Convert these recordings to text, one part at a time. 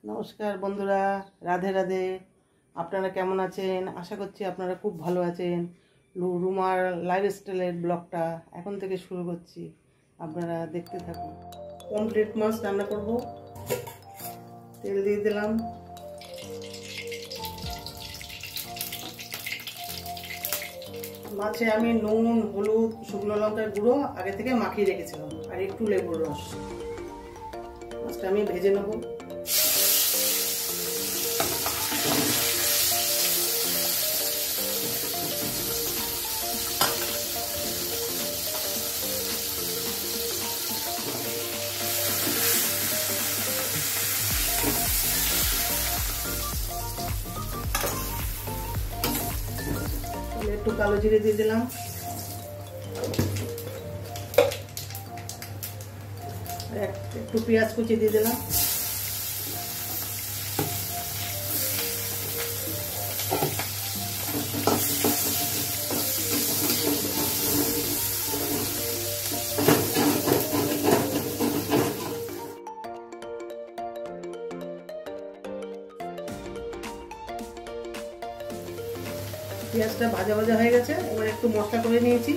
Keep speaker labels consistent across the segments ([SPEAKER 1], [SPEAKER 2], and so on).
[SPEAKER 1] নমস্কার বন্ধুরা, রাধে রাধে। আপনারা কেমন আছেন? আশা করছি আপনারা খুব ভালো আছেন। রুমার লাইফস্টাইলের ব্লগটা এখন থেকে শুরু করছি, আপনারা দেখতে থাকুন। পমফ্রেট মাছ রান্না করব। তেল দিয়ে দিলাম। মাছে আমি নুন, হলুদ, শুকনো লঙ্কার গুঁড়ো আগে থেকে মাখিয়ে রেখেছিলাম, আর একটু লেবুর রস। মাছটা আমি ভেজে নেব। একটু কালো জিরে দিয়ে দিলাম, একটু পেঁয়াজ কুচি দিয়ে দিলাম, পেঁয়াজটা ভাজা ভাজা হয়ে গেছে। এবার একটু মশলা করে নিয়েছি,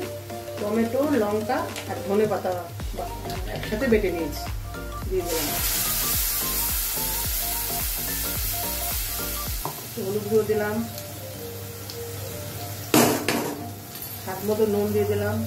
[SPEAKER 1] টমেটো, লঙ্কা আর ধনে পাতা একসাথে বেটে নিয়েছি, দিয়ে দিলাম। হলুদ গুঁড়ো দিলাম, স্বাদ মতো নুন দিয়ে দিলাম,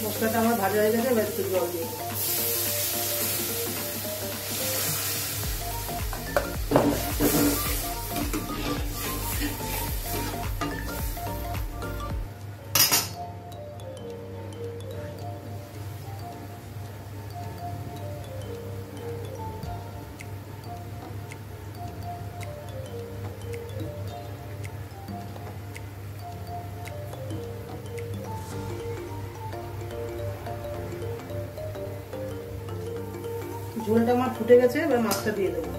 [SPEAKER 1] মশলাটা আমার ভাজা হয়ে গেছে। এবার একটু জল দিয়ে ঝোলটা আমার ফুটে গেছে। এবার মাছটা দিয়ে দেবো।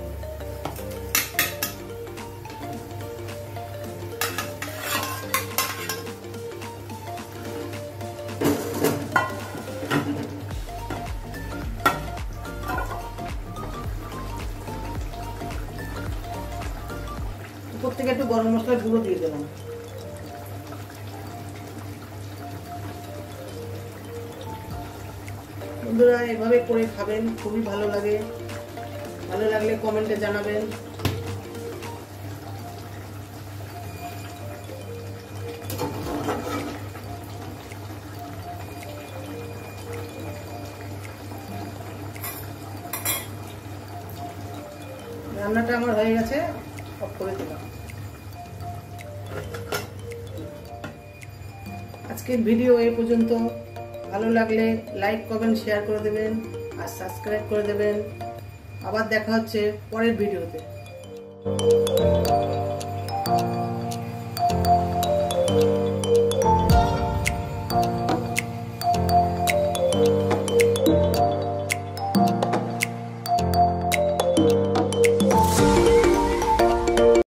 [SPEAKER 1] উপর থেকে একটু গরম মশলার গুঁড়ো দিয়ে দিলাম। বন্ধুরা, এভাবে করে খাবেন, খুবই ভালো লাগে। ভালো লাগলে কমেন্টে জানাবেন। রান্নাটা আমার হয়ে গেছে, অফ করে দিলাম। আজকের ভিডিও এই পর্যন্ত। ভালো লাগলে লাইক, কমেন্ট, শেয়ার করে দেবেন আর সাবস্ক্রাইব করে দেবেন। আবার দেখা হচ্ছে পরের ভিডিওতে।